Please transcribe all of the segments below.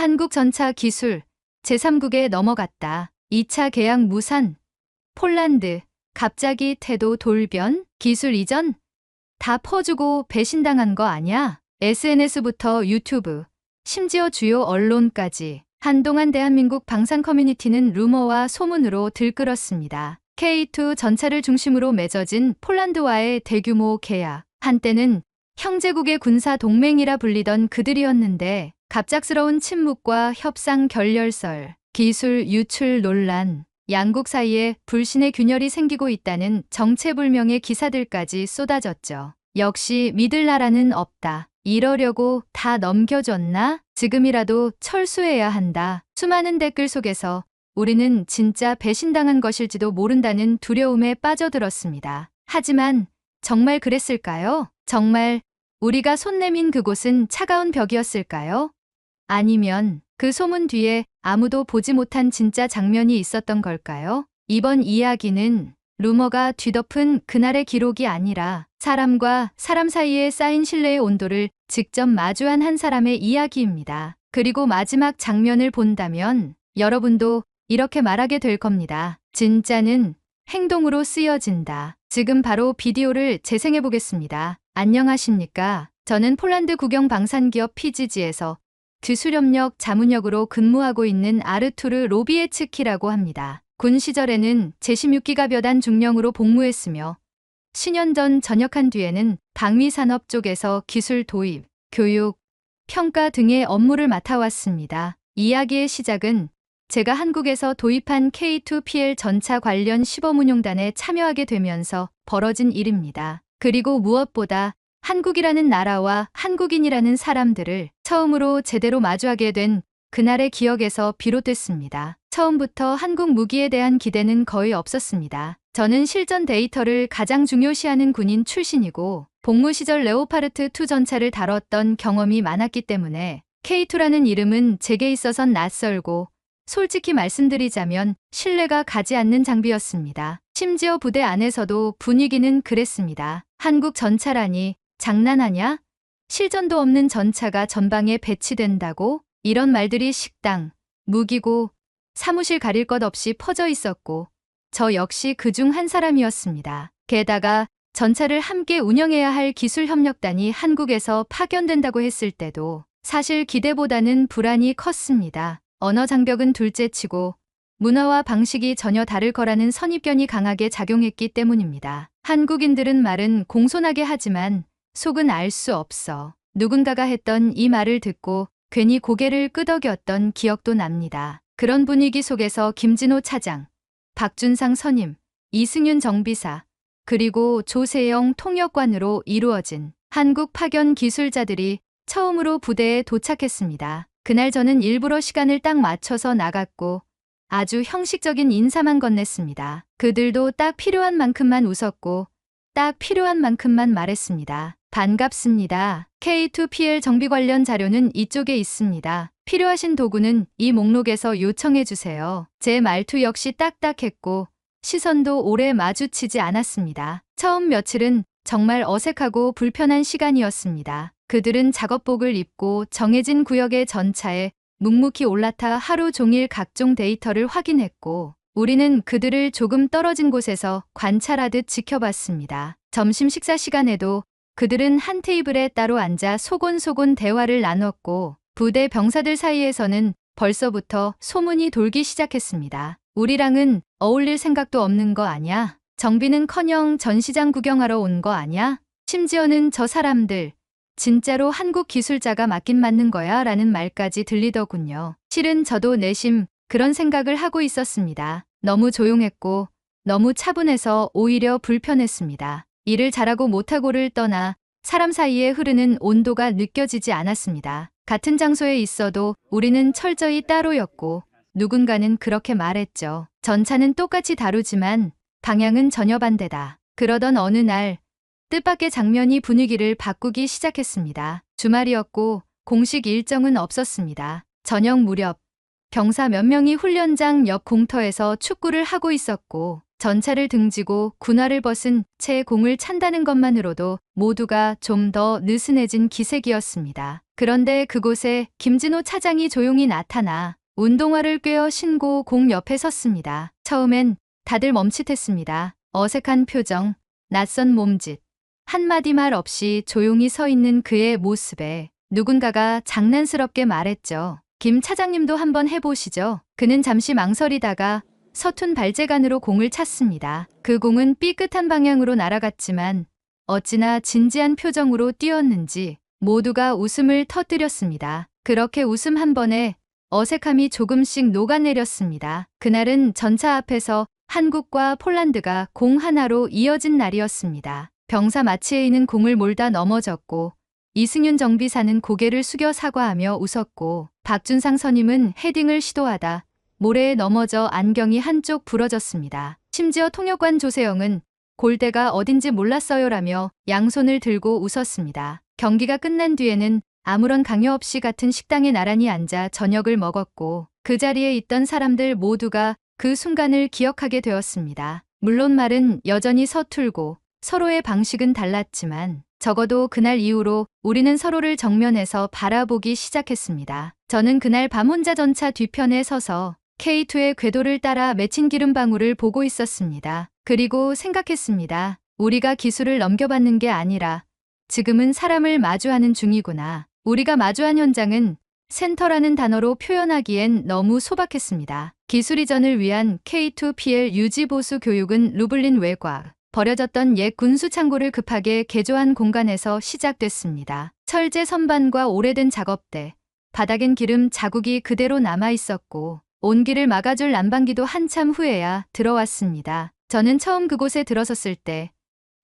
한국 전차 기술 제3국에 넘어갔다. 2차 계약 무산. 폴란드 갑자기 태도 돌변? 기술 이전? 다 퍼주고 배신당한 거 아냐? SNS부터 유튜브, 심지어 주요 언론까지 한동안 대한민국 방산 커뮤니티는 루머와 소문으로 들끓었습니다. K2 전차를 중심으로 맺어진 폴란드와의 대규모 계약. 한때는 형제국의 군사 동맹이라 불리던 그들이었는데 갑작스러운 침묵과 협상 결렬설, 기술 유출 논란, 양국 사이에 불신의 균열이 생기고 있다는 정체불명의 기사들까지 쏟아졌죠. 역시 믿을 나라는 없다. 이러려고 다 넘겨줬나? 지금이라도 철수해야 한다. 수많은 댓글 속에서 우리는 진짜 배신당한 것일지도 모른다는 두려움에 빠져들었습니다. 하지만 정말 그랬을까요? 정말 우리가 손 내민 그곳은 차가운 벽이었을까요? 아니면 그 소문 뒤에 아무도 보지 못한 진짜 장면이 있었던 걸까요? 이번 이야기는 루머가 뒤덮은 그날의 기록이 아니라 사람과 사람 사이에 쌓인 신뢰의 온도를 직접 마주한 한 사람의 이야기입니다. 그리고 마지막 장면을 본다면 여러분도 이렇게 말하게 될 겁니다. 진짜는 행동으로 쓰여진다. 지금 바로 비디오를 재생해 보겠습니다. 안녕하십니까? 저는 폴란드 국영 방산기업 PGG에서 기술협력 자문역으로 근무하고 있는 아르투르 로비에츠키라고 합니다. 군 시절에는 제16기갑여단 중령으로 복무했으며 10년 전 전역한 뒤에는 방위산업 쪽에서 기술 도입, 교육, 평가 등의 업무를 맡아왔습니다. 이야기의 시작은 제가 한국에서 도입한 K2PL 전차 관련 시범운용단에 참여하게 되면서 벌어진 일입니다. 그리고 무엇보다 한국이라는 나라와 한국인이라는 사람들을 처음으로 제대로 마주하게 된 그날의 기억에서 비롯됐습니다. 처음부터 한국 무기에 대한 기대는 거의 없었습니다. 저는 실전 데이터를 가장 중요시하는 군인 출신이고 복무 시절 레오파르트2 전차를 다뤘던 경험이 많았기 때문에 K2라는 이름은 제게 있어선 낯설고 솔직히 말씀드리자면 신뢰가 가지 않는 장비였습니다. 심지어 부대 안에서도 분위기는 그랬습니다. 한국 전차라니 장난하냐? 실전도 없는 전차가 전방에 배치된다고? 이런 말들이 식당, 무기고 사무실 가릴 것 없이 퍼져 있었고 저 역시 그중 한 사람이었습니다. 게다가 전차를 함께 운영해야 할 기술협력단이 한국에서 파견된다고 했을 때도 사실 기대보다는 불안이 컸습니다. 언어 장벽은 둘째치고 문화와 방식이 전혀 다를 거라는 선입견이 강하게 작용했기 때문입니다. 한국인들은 말은 공손하게 하지만 속은 알 수 없어. 누군가가 했던 이 말을 듣고 괜히 고개를 끄덕였던 기억도 납니다. 그런 분위기 속에서 김진호 차장, 박준상 선임, 이승윤 정비사, 그리고 조세영 통역관으로 이루어진 한국 파견 기술자들이 처음으로 부대에 도착했습니다. 그날 저는 일부러 시간을 딱 맞춰서 나갔고 아주 형식적인 인사만 건넸습니다. 그들도 딱 필요한 만큼만 웃었고 딱 필요한 만큼만 말했습니다. 반갑습니다. K2PL 정비 관련 자료는 이쪽에 있습니다. 필요하신 도구는 이 목록에서 요청해 주세요. 제 말투 역시 딱딱했고 시선도 오래 마주치지 않았습니다. 처음 며칠은 정말 어색하고 불편한 시간이었습니다. 그들은 작업복을 입고 정해진 구역의 전차에 묵묵히 올라타 하루 종일 각종 데이터를 확인했고 우리는 그들을 조금 떨어진 곳에서 관찰하듯 지켜봤습니다. 점심 식사 시간에도 그들은 한 테이블에 따로 앉아 소곤소곤 대화를 나눴고 부대 병사들 사이에서는 벌써부터 소문이 돌기 시작했습니다. 우리랑은 어울릴 생각도 없는 거 아냐? 정비는커녕 전시장 구경하러 온 거 아냐? 심지어는 저 사람들 진짜로 한국 기술자가 맞긴 맞는 거야 라는 말까지 들리더군요. 실은 저도 내심 그런 생각을 하고 있었습니다. 너무 조용했고 너무 차분해서 오히려 불편했습니다. 일을 잘하고 못하고를 떠나 사람 사이에 흐르는 온도가 느껴지지 않았습니다. 같은 장소에 있어도 우리는 철저히 따로였고 누군가는 그렇게 말했죠. 전차는 똑같이 다루지만 방향은 전혀 반대다. 그러던 어느 날 뜻밖의 장면이 분위기를 바꾸기 시작했습니다. 주말이었고 공식 일정은 없었습니다. 저녁 무렵 병사 몇 명이 훈련장 옆 공터에서 축구를 하고 있었고 전차를 등지고 군화를 벗은 채 공을 찬다는 것만으로도 모두가 좀 더 느슨해진 기색이었습니다. 그런데 그곳에 김진호 차장이 조용히 나타나 운동화를 꿰어 신고 공 옆에 섰습니다. 처음엔 다들 멈칫했습니다. 어색한 표정, 낯선 몸짓, 한마디 말 없이 조용히 서 있는 그의 모습에 누군가가 장난스럽게 말했죠. 김 차장님도 한번 해보시죠. 그는 잠시 망설이다가 서툰 발재간으로 공을 찼습니다. 그 공은 삐끗한 방향으로 날아갔지만 어찌나 진지한 표정으로 뛰었는지 모두가 웃음을 터뜨렸습니다. 그렇게 웃음 한 번에 어색함이 조금씩 녹아내렸습니다. 그날은 전차 앞에서 한국과 폴란드가 공 하나로 이어진 날이었습니다. 병사 마치에 있는 공을 몰다 넘어졌고 이승윤 정비사는 고개를 숙여 사과하며 웃었고 박준상 선임은 헤딩을 시도하다 모래에 넘어져 안경이 한쪽 부러졌습니다. 심지어 통역관 조세영은 골대가 어딘지 몰랐어요라며 양손을 들고 웃었습니다. 경기가 끝난 뒤에는 아무런 강요 없이 같은 식당에 나란히 앉아 저녁을 먹었고 그 자리에 있던 사람들 모두가 그 순간을 기억하게 되었습니다. 물론 말은 여전히 서툴고 서로의 방식은 달랐지만 적어도 그날 이후로 우리는 서로를 정면에서 바라보기 시작했습니다. 저는 그날 밤 혼자 전차 뒤편에 서서 K2의 궤도를 따라 맺힌 기름방울을 보고 있었습니다. 그리고 생각했습니다. 우리가 기술을 넘겨받는 게 아니라 지금은 사람을 마주하는 중이구나. 우리가 마주한 현장은 센터라는 단어로 표현하기엔 너무 소박했습니다. 기술 이전을 위한 K2PL 유지 보수 교육은 루블린 외곽, 버려졌던 옛 군수 창고를 급하게 개조한 공간에서 시작됐습니다. 철제 선반과 오래된 작업대, 바닥엔 기름 자국이 그대로 남아 있었고 온기를 막아줄 난방기도 한참 후에야 들어왔습니다. 저는 처음 그곳에 들어섰을 때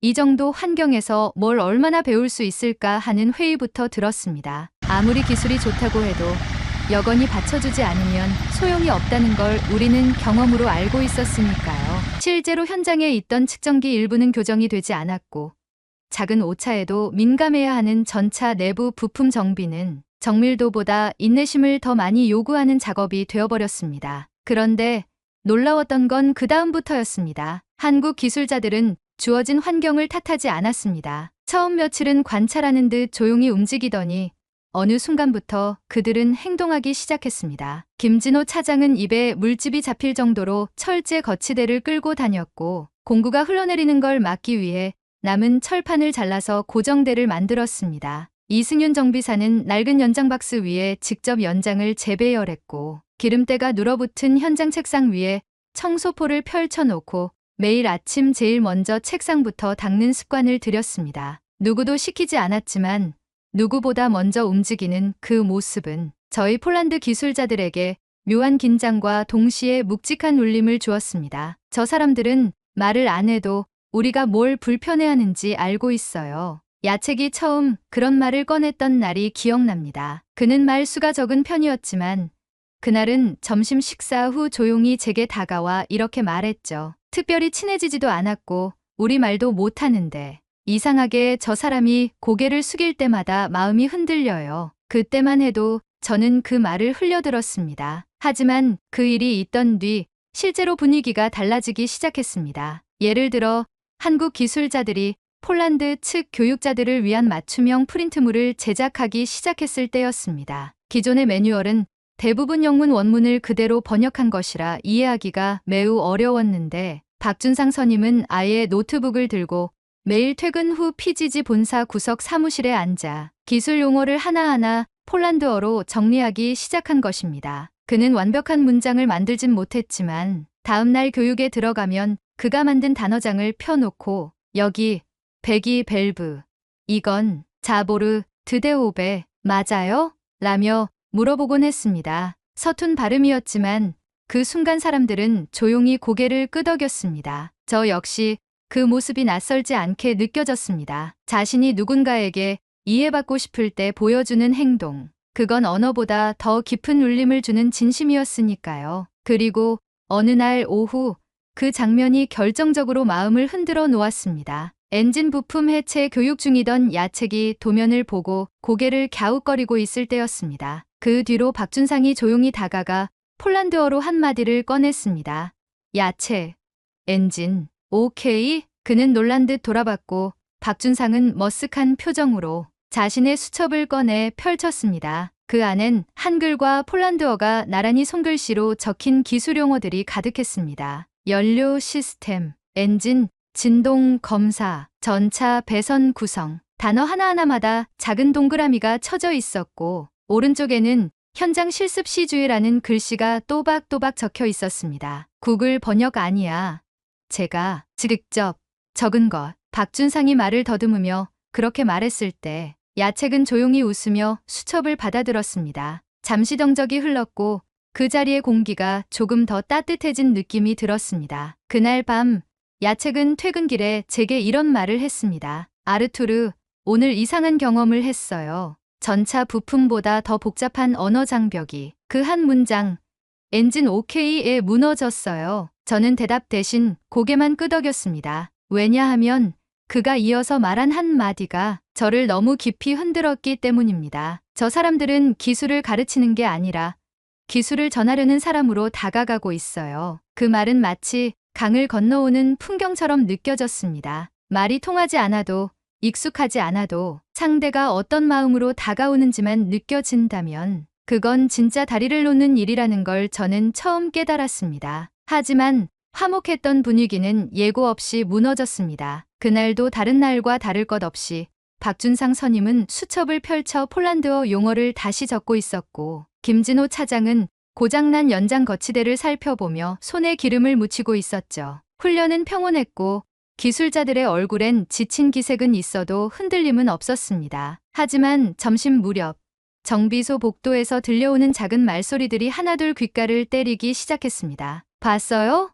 이 정도 환경에서 뭘 얼마나 배울 수 있을까 하는 회의부터 들었습니다. 아무리 기술이 좋다고 해도 여건이 받쳐주지 않으면 소용이 없다는 걸 우리는 경험으로 알고 있었으니까요. 실제로 현장에 있던 측정기 일부는 교정이 되지 않았고 작은 오차에도 민감해야 하는 전차 내부 부품 정비는 정밀도보다 인내심을 더 많이 요구하는 작업이 되어버렸습니다. 그런데 놀라웠던 건 그 다음부터였습니다. 한국 기술자들은 주어진 환경을 탓하지 않았습니다. 처음 며칠은 관찰하는 듯 조용히 움직이더니 어느 순간부터 그들은 행동하기 시작했습니다. 김진호 차장은 입에 물집이 잡힐 정도로 철제 거치대를 끌고 다녔고 공구가 흘러내리는 걸 막기 위해 남은 철판을 잘라서 고정대를 만들었습니다. 이승윤 정비사는 낡은 연장박스 위에 직접 연장을 재배열했고 기름때가 눌어붙은 현장 책상 위에 청소포를 펼쳐놓고 매일 아침 제일 먼저 책상부터 닦는 습관을 들였습니다. 누구도 시키지 않았지만 누구보다 먼저 움직이는 그 모습은 저희 폴란드 기술자들에게 묘한 긴장과 동시에 묵직한 울림을 주었습니다. 저 사람들은 말을 안 해도 우리가 뭘 불편해하는지 알고 있어요. 야책이 처음 그런 말을 꺼냈던 날이 기억납니다. 그는 말수가 적은 편이었지만 그날은 점심 식사 후 조용히 제게 다가와 이렇게 말했죠. 특별히 친해지지도 않았고 우리말도 못하는데 이상하게 저 사람이 고개를 숙일 때마다 마음이 흔들려요. 그때만 해도 저는 그 말을 흘려들었습니다. 하지만 그 일이 있던 뒤 실제로 분위기가 달라지기 시작했습니다. 예를 들어 한국 기술자들이 폴란드 측 교육자들을 위한 맞춤형 프린트물을 제작하기 시작했을 때였습니다. 기존의 매뉴얼은 대부분 영문 원문을 그대로 번역한 것이라 이해하기가 매우 어려웠는데 박준상 선임은 아예 노트북을 들고 매일 퇴근 후 PGG 본사 구석 사무실에 앉아 기술 용어를 하나하나 폴란드어로 정리하기 시작한 것입니다. 그는 완벽한 문장을 만들진 못했지만 다음날 교육에 들어가면 그가 만든 단어장을 펴놓고 여기 배기 밸브, 이건 자보르 드데오베 맞아요? 라며 물어보곤 했습니다. 서툰 발음이었지만 그 순간 사람들은 조용히 고개를 끄덕였습니다. 저 역시 그 모습이 낯설지 않게 느껴졌습니다. 자신이 누군가에게 이해받고 싶을 때 보여주는 행동. 그건 언어보다 더 깊은 울림을 주는 진심이었으니까요. 그리고 어느 날 오후 그 장면이 결정적으로 마음을 흔들어 놓았습니다. 엔진 부품 해체 교육 중이던 야책이 도면을 보고 고개를 갸웃거리고 있을 때였습니다. 그 뒤로 박준상이 조용히 다가가 폴란드어로 한마디를 꺼냈습니다. 야책. 엔진, 오케이? 그는 놀란 듯 돌아봤고 박준상은 머쓱한 표정으로 자신의 수첩을 꺼내 펼쳤습니다. 그 안엔 한글과 폴란드어가 나란히 손글씨로 적힌 기술 용어들이 가득했습니다. 연료 시스템, 엔진, 진동 검사, 전차 배선 구성. 단어 하나하나마다 작은 동그라미가 쳐져 있었고 오른쪽에는 현장 실습 시주의라는 글씨가 또박또박 적혀 있었습니다. 구글 번역 아니야. 제가 직접 적은 것. 박준상이 말을 더듬으며 그렇게 말했을 때 야책은 조용히 웃으며 수첩을 받아들었습니다. 잠시 정적이 흘렀고 그 자리의 공기가 조금 더 따뜻해진 느낌이 들었습니다. 그날 밤 야책은 퇴근길에 제게 이런 말을 했습니다. 아르투르, 오늘 이상한 경험을 했어요. 전차 부품보다 더 복잡한 언어 장벽이 그 한 문장, 엔진 오케이에 무너졌어요. 저는 대답 대신 고개만 끄덕였습니다. 왜냐하면 그가 이어서 말한 한마디가 저를 너무 깊이 흔들었기 때문입니다. 저 사람들은 기술을 가르치는 게 아니라 기술을 전하려는 사람으로 다가가고 있어요. 그 말은 마치 강을 건너오는 풍경처럼 느껴졌습니다. 말이 통하지 않아도 익숙하지 않아도 상대가 어떤 마음으로 다가오는지만 느껴진다면 그건 진짜 다리를 놓는 일이라는 걸 저는 처음 깨달았습니다. 하지만 화목했던 분위기는 예고 없이 무너졌습니다. 그날도 다른 날과 다를 것 없이 박준상 선임은 수첩을 펼쳐 폴란드어 용어를 다시 적고 있었고 김진호 차장은 고장난 연장 거치대를 살펴보며 손에 기름을 묻히고 있었죠. 훈련은 평온했고 기술자들의 얼굴엔 지친 기색은 있어도 흔들림은 없었습니다. 하지만 점심 무렵 정비소 복도에서 들려오는 작은 말소리들이 하나둘 귓가를 때리기 시작했습니다. 봤어요?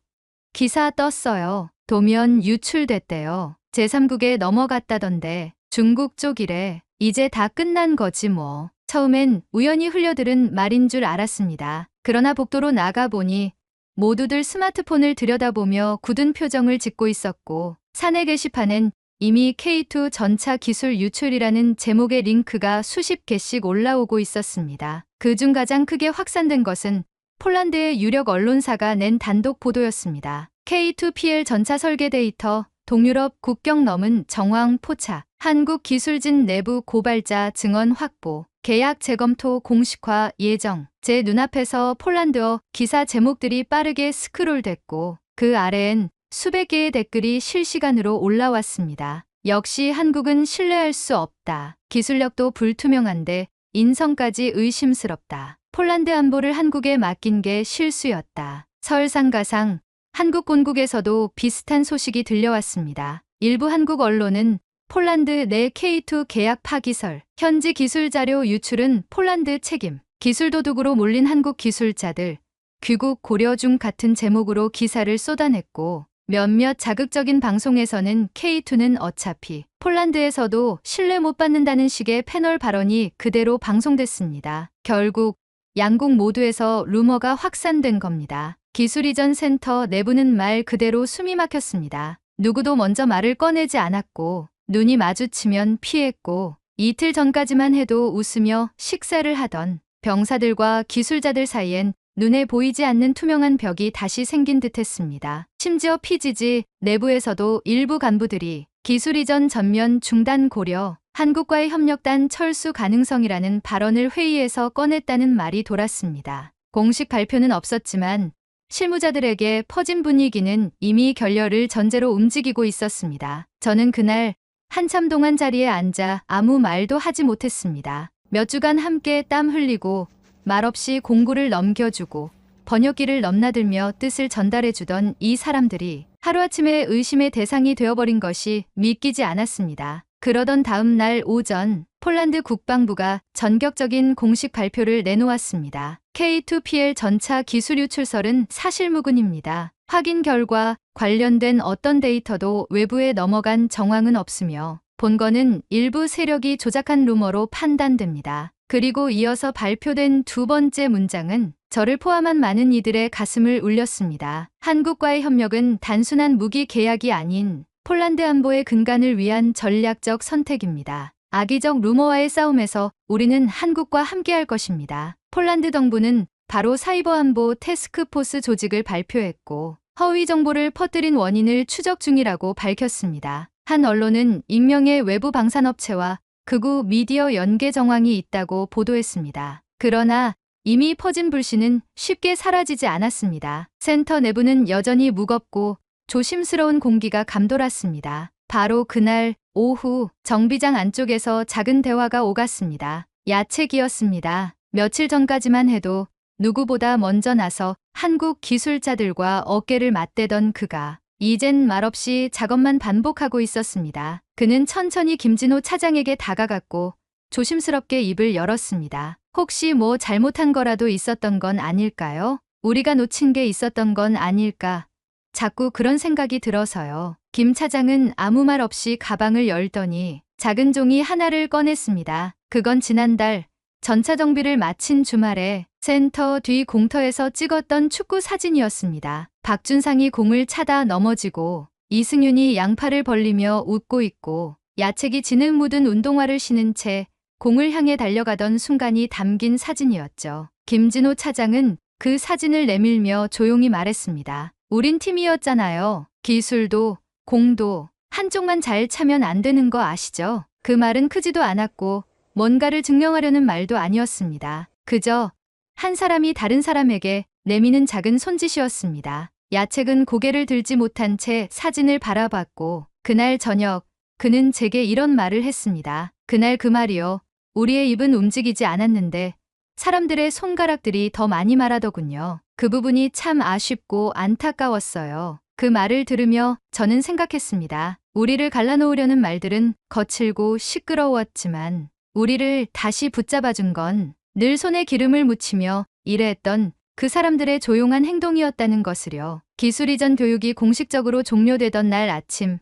기사 떴어요. 도면 유출됐대요. 제3국에 넘어갔다던데 중국 쪽이래. 이제 다 끝난 거지 뭐. 처음엔 우연히 흘려들은 말인 줄 알았습니다. 그러나 복도로 나가보니 모두들 스마트폰을 들여다보며 굳은 표정을 짓고 있었고 사내 게시판엔 이미 K2 전차 기술 유출이라는 제목의 링크가 수십 개씩 올라오고 있었습니다. 그중 가장 크게 확산된 것은 폴란드의 유력 언론사가 낸 단독 보도였습니다. K2PL 전차 설계 데이터, 동유럽 국경 넘은 정황 포착, 한국 기술진 내부 고발자 증언 확보, 계약 재검토 공식화 예정. 제 눈앞에서 폴란드어 기사 제목들이 빠르게 스크롤됐고 그 아래엔 수백 개의 댓글이 실시간으로 올라왔습니다. 역시 한국은 신뢰할 수 없다. 기술력도 불투명한데 인성까지 의심스럽다. 폴란드 안보를 한국에 맡긴 게 실수였다. 설상가상 한국 본국에서도 비슷한 소식이 들려왔습니다. 일부 한국 언론은 폴란드 내 K2 계약 파기설, 현지 기술 자료 유출은 폴란드 책임, 기술 도둑으로 몰린 한국 기술자들, 귀국 고려 중 같은 제목으로 기사를 쏟아냈고 몇몇 자극적인 방송에서는 K2는 어차피 폴란드에서도 신뢰 못 받는다는 식의 패널 발언이 그대로 방송됐습니다. 결국 양국 모두에서 루머가 확산된 겁니다. 기술 이전 센터 내부는 말 그대로 숨이 막혔습니다. 누구도 먼저 말을 꺼내지 않았고 눈이 마주치면 피했고 이틀 전까지만 해도 웃으며 식사를 하던 병사들과 기술자들 사이엔 눈에 보이지 않는 투명한 벽이 다시 생긴 듯했습니다. 심지어 PGG 내부에서도 일부 간부들이 기술 이전 전면 중단 고려, 한국과의 협력단 철수 가능성이라는 발언을 회의에서 꺼냈다는 말이 돌았습니다. 공식 발표는 없었지만 실무자들에게 퍼진 분위기는 이미 결렬을 전제로 움직이고 있었습니다. 저는 그날 한참 동안 자리에 앉아 아무 말도 하지 못했습니다. 몇 주간 함께 땀 흘리고 말없이 공구를 넘겨주고 번역기를 넘나들며 뜻을 전달해주던 이 사람들이 하루아침에 의심의 대상이 되어버린 것이 믿기지 않았습니다. 그러던 다음 날 오전 폴란드 국방부가 전격적인 공식 발표를 내놓았습니다. K2PL 전차 기술 유출설은 사실무근입니다. 확인 결과 관련된 어떤 데이터도 외부에 넘어간 정황은 없으며 본건은 일부 세력이 조작한 루머로 판단됩니다. 그리고 이어서 발표된 두 번째 문장은 저를 포함한 많은 이들의 가슴을 울렸습니다. 한국과의 협력은 단순한 무기 계약이 아닌 폴란드 안보의 근간을 위한 전략적 선택입니다. 악의적 루머와의 싸움에서 우리는 한국과 함께할 것입니다. 폴란드 정부는 바로 사이버 안보 태스크포스 조직을 발표했고 허위 정보를 퍼뜨린 원인을 추적 중이라고 밝혔습니다. 한 언론은 익명의 외부 방산업체와 극우 미디어 연계 정황이 있다고 보도했습니다. 그러나 이미 퍼진 불씨는 쉽게 사라지지 않았습니다. 센터 내부는 여전히 무겁고 조심스러운 공기가 감돌았습니다. 바로 그날 오후 정비장 안쪽에서 작은 대화가 오갔습니다. 야책이었습니다. 며칠 전까지만 해도 누구보다 먼저 나서 한국 기술자들과 어깨를 맞대던 그가 이젠 말없이 작업만 반복하고 있었습니다. 그는 천천히 김진호 차장에게 다가갔고 조심스럽게 입을 열었습니다. 혹시 뭐 잘못한 거라도 있었던 건 아닐까요? 우리가 놓친 게 있었던 건 아닐까? 자꾸 그런 생각이 들어서요. 김 차장은 아무 말 없이 가방을 열더니 작은 종이 하나를 꺼냈습니다. 그건 지난달 전차 정비를 마친 주말에 센터 뒤 공터에서 찍었던 축구 사진이었습니다. 박준상이 공을 차다 넘어지고 이승윤이 양팔을 벌리며 웃고 있고 야책이 진흙 묻은 운동화를 신은 채 공을 향해 달려가던 순간이 담긴 사진이었죠. 김진호 차장은 그 사진을 내밀며 조용히 말했습니다. 우린 팀이었잖아요. 기술도 공도 한쪽만 잘 차면 안 되는 거 아시죠? 그 말은 크지도 않았고 뭔가를 증명하려는 말도 아니었습니다. 그저 한 사람이 다른 사람에게 내미는 작은 손짓이었습니다. 야책은 고개를 들지 못한 채 사진을 바라봤고 그날 저녁 그는 제게 이런 말을 했습니다. 그날 그 말이요. 우리의 입은 움직이지 않았는데 사람들의 손가락들이 더 많이 말하더군요. 그 부분이 참 아쉽고 안타까웠어요. 그 말을 들으며 저는 생각했습니다. 우리를 갈라놓으려는 말들은 거칠고 시끄러웠지만 우리를 다시 붙잡아준 건 늘 손에 기름을 묻히며 일했던 그 사람들의 조용한 행동이었다는 것을요. 기술 이전 교육이 공식적으로 종료되던 날 아침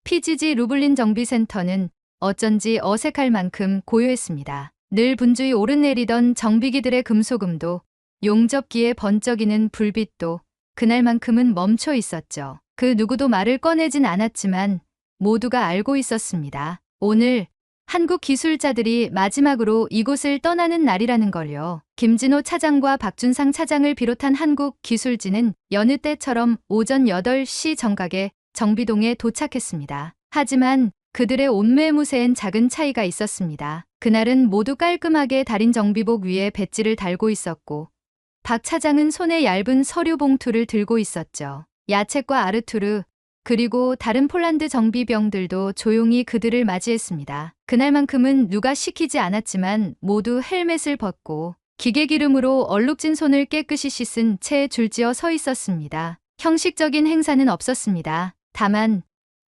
PGG 루블린 정비센터는 어쩐지 어색할 만큼 고요했습니다. 늘 분주히 오르내리던 정비기들의 금소금도 용접기에 번쩍이는 불빛도 그날만큼은 멈춰 있었죠. 그 누구도 말을 꺼내진 않았지만 모두가 알고 있었습니다. 오늘 한국 기술자들이 마지막으로 이곳을 떠나는 날이라는 걸요. 김진호 차장과 박준상 차장을 비롯한 한국 기술진은 여느 때처럼 오전 8시 정각에 정비동에 도착했습니다. 하지만 그들의 옷매무새엔 작은 차이가 있었습니다. 그날은 모두 깔끔하게 달인 정비복 위에 배지를 달고 있었고 박 차장은 손에 얇은 서류 봉투를 들고 있었죠. 야책과 아르투르 그리고 다른 폴란드 정비병들도 조용히 그들을 맞이했습니다. 그날만큼은 누가 시키지 않았지만 모두 헬멧을 벗고 기계 기름으로 얼룩진 손을 깨끗이 씻은 채 줄지어 서 있었습니다. 형식적인 행사는 없었습니다. 다만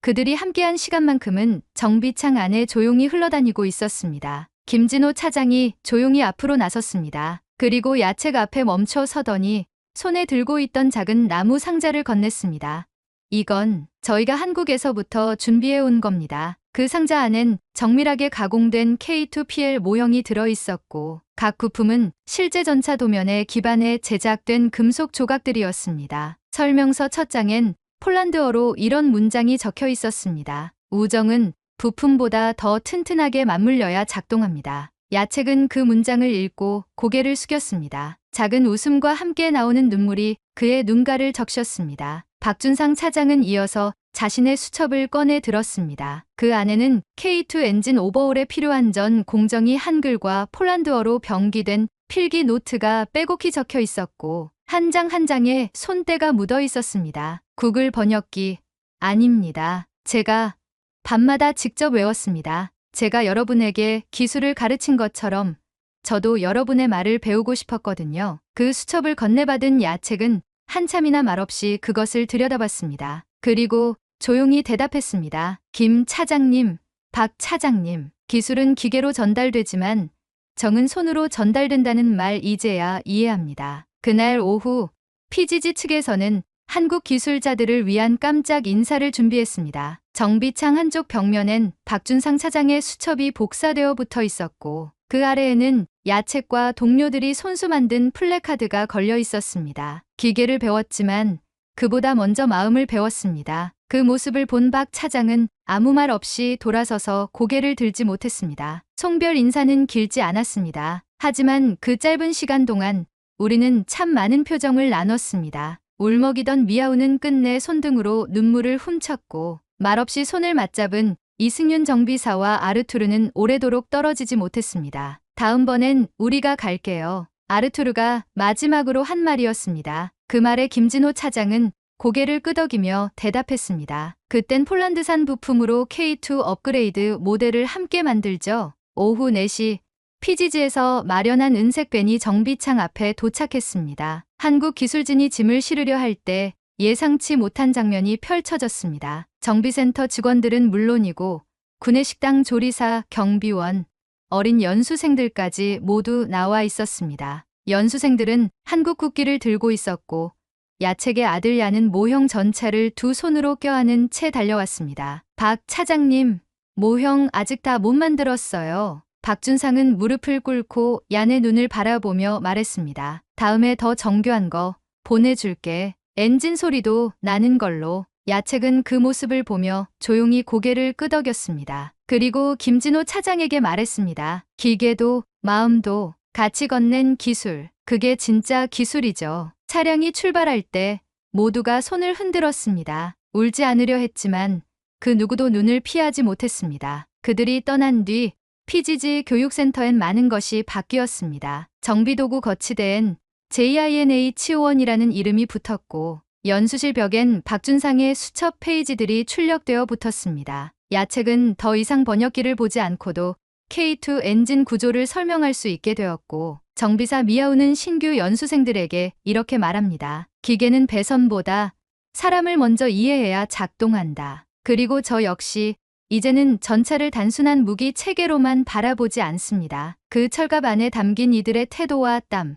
그들이 함께한 시간만큼은 정비창 안에 조용히 흘러다니고 있었습니다. 김진호 차장이 조용히 앞으로 나섰습니다. 그리고 야책 앞에 멈춰 서더니 손에 들고 있던 작은 나무 상자를 건넸습니다. 이건 저희가 한국에서부터 준비해 온 겁니다. 그 상자 안엔 정밀하게 가공된 K2PL 모형이 들어있었고 각 부품은 실제 전차 도면에 기반해 제작된 금속 조각들이었습니다. 설명서 첫 장엔 폴란드어로 이런 문장이 적혀 있었습니다. 우정은 부품보다 더 튼튼하게 맞물려야 작동합니다. 야책은 그 문장을 읽고 고개를 숙였습니다. 작은 웃음과 함께 나오는 눈물이 그의 눈가를 적셨습니다. 박준상 차장은 이어서 자신의 수첩을 꺼내 들었습니다. 그 안에는 K2 엔진 오버홀에 필요한 전 공정이 한글과 폴란드어로 병기된 필기 노트가 빼곡히 적혀 있었고 한 장 한 장에 손때가 묻어 있었습니다. 구글 번역기 아닙니다. 제가 밤마다 직접 외웠습니다. 제가 여러분에게 기술을 가르친 것처럼 저도 여러분의 말을 배우고 싶었거든요. 그 수첩을 건네받은 야책은 한참이나 말없이 그것을 들여다봤습니다. 그리고 조용히 대답했습니다. 김 차장님, 박 차장님, 기술은 기계로 전달되지만 정은 손으로 전달된다는 말 이제야 이해합니다. 그날 오후 PGG 측에서는 한국 기술자들을 위한 깜짝 인사를 준비했습니다. 정비창 한쪽 벽면엔 박준상 차장의 수첩이 복사되어 붙어 있었고 그 아래에는 야책과 동료들이 손수 만든 플래카드가 걸려 있었습니다. 기계를 배웠지만 그보다 먼저 마음을 배웠습니다. 그 모습을 본 박 차장은 아무 말 없이 돌아서서 고개를 들지 못했습니다. 송별 인사는 길지 않았습니다. 하지만 그 짧은 시간 동안 우리는 참 많은 표정을 나눴습니다. 울먹이던 미아우는 끝내 손등으로 눈물을 훔쳤고 말없이 손을 맞잡은 이승윤 정비사와 아르투르는 오래도록 떨어지지 못했습니다. 다음번엔 우리가 갈게요. 아르투르가 마지막으로 한 말이었습니다. 그 말에 김진호 차장은 고개를 끄덕이며 대답했습니다. 그땐 폴란드산 부품으로 K2 업그레이드 모델을 함께 만들죠. 오후 4시 피지지에서 마련한 은색 밴이 정비창 앞에 도착했습니다. 한국 기술진이 짐을 실으려 할 때 예상치 못한 장면이 펼쳐졌습니다. 정비센터 직원들은 물론이고 구내식당 조리사, 경비원, 어린 연수생들까지 모두 나와 있었습니다. 연수생들은 한국 국기를 들고 있었고 야책의 아들 야는 모형 전차를 두 손으로 껴안은 채 달려왔습니다. 박 차장님, 모형 아직 다 못 만들었어요. 박준상은 무릎을 꿇고 야의 눈을 바라보며 말했습니다. 다음에 더 정교한 거 보내줄게. 엔진 소리도 나는 걸로. 야책은 그 모습을 보며 조용히 고개를 끄덕였습니다. 그리고 김진호 차장에게 말했습니다. 기계도 마음도 같이 건넨 기술. 그게 진짜 기술이죠. 차량이 출발할 때 모두가 손을 흔들었습니다. 울지 않으려 했지만 그 누구도 눈을 피하지 못했습니다. 그들이 떠난 뒤 PGG 교육센터엔 많은 것이 바뀌었습니다. 정비도구 거치대엔 JINH5원이라는 이름이 붙었고 연수실 벽엔 박준상의 수첩 페이지들이 출력되어 붙었습니다. 야책은 더 이상 번역기를 보지 않고도 K2 엔진 구조를 설명할 수 있게 되었고 정비사 미아우는 신규 연수생들에게 이렇게 말합니다. 기계는 배선보다 사람을 먼저 이해해야 작동한다. 그리고 저 역시 이제는 전차를 단순한 무기 체계로만 바라보지 않습니다. 그 철갑 안에 담긴 이들의 태도와 땀,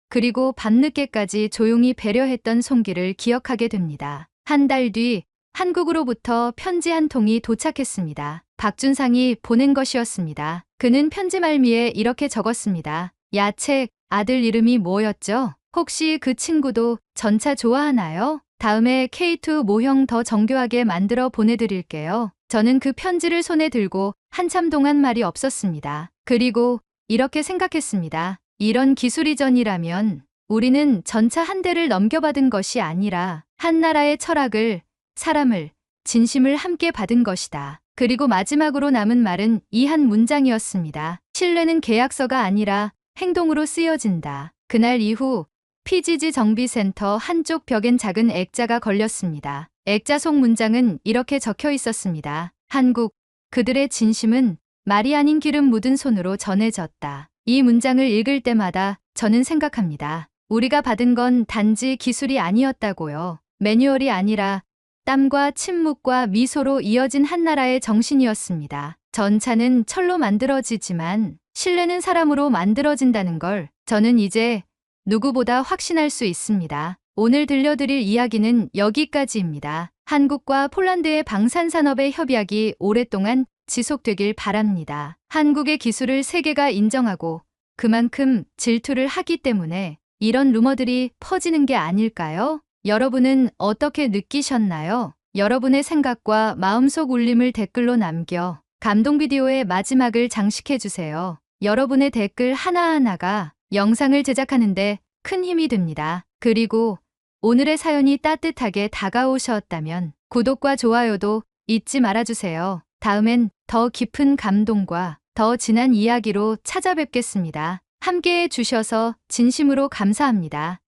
그리고 밤늦게까지 조용히 배려했던 손길을 기억하게 됩니다. 한 달 뒤 한국으로부터 편지 한 통이 도착했습니다. 박준상이 보낸 것이었습니다. 그는 편지 말미에 이렇게 적었습니다. 야책, 아들 이름이 뭐였죠? 혹시 그 친구도 전차 좋아하나요? 다음에 K2 모형 더 정교하게 만들어 보내드릴게요. 저는 그 편지를 손에 들고 한참 동안 말이 없었습니다. 그리고 이렇게 생각했습니다. 이런 기술 이전이라면 우리는 전차 한 대를 넘겨받은 것이 아니라 한 나라의 철학을, 사람을, 진심을 함께 받은 것이다. 그리고 마지막으로 남은 말은 이 한 문장이었습니다. 신뢰는 계약서가 아니라 행동으로 쓰여진다. 그날 이후 PGG 정비센터 한쪽 벽엔 작은 액자가 걸렸습니다. 액자 속 문장은 이렇게 적혀 있었습니다. 한국, 그들의 진심은 말이 아닌 기름 묻은 손으로 전해졌다. 이 문장을 읽을 때마다 저는 생각합니다. 우리가 받은 건 단지 기술이 아니었다고요. 매뉴얼이 아니라 땀과 침묵과 미소로 이어진 한 나라의 정신이었습니다. 전차는 철로 만들어지지만 신뢰는 사람으로 만들어진다는 걸 저는 이제 누구보다 확신할 수 있습니다. 오늘 들려드릴 이야기는 여기까지입니다. 한국과 폴란드의 방산산업의 협약이 오랫동안 지속되길 바랍니다. 한국의 기술을 세계가 인정하고 그만큼 질투를 하기 때문에 이런 루머들이 퍼지는 게 아닐까요? 여러분은 어떻게 느끼셨나요? 여러분의 생각과 마음속 울림을 댓글로 남겨 감동 비디오의 마지막을 장식해주세요. 여러분의 댓글 하나하나가 영상을 제작하는데 큰 힘이 됩니다. 그리고 오늘의 사연이 따뜻하게 다가오셨다면 구독과 좋아요도 잊지 말아주세요. 다음엔 더 깊은 감동과 더 진한 이야기로 찾아뵙겠습니다. 함께해 주셔서 진심으로 감사합니다.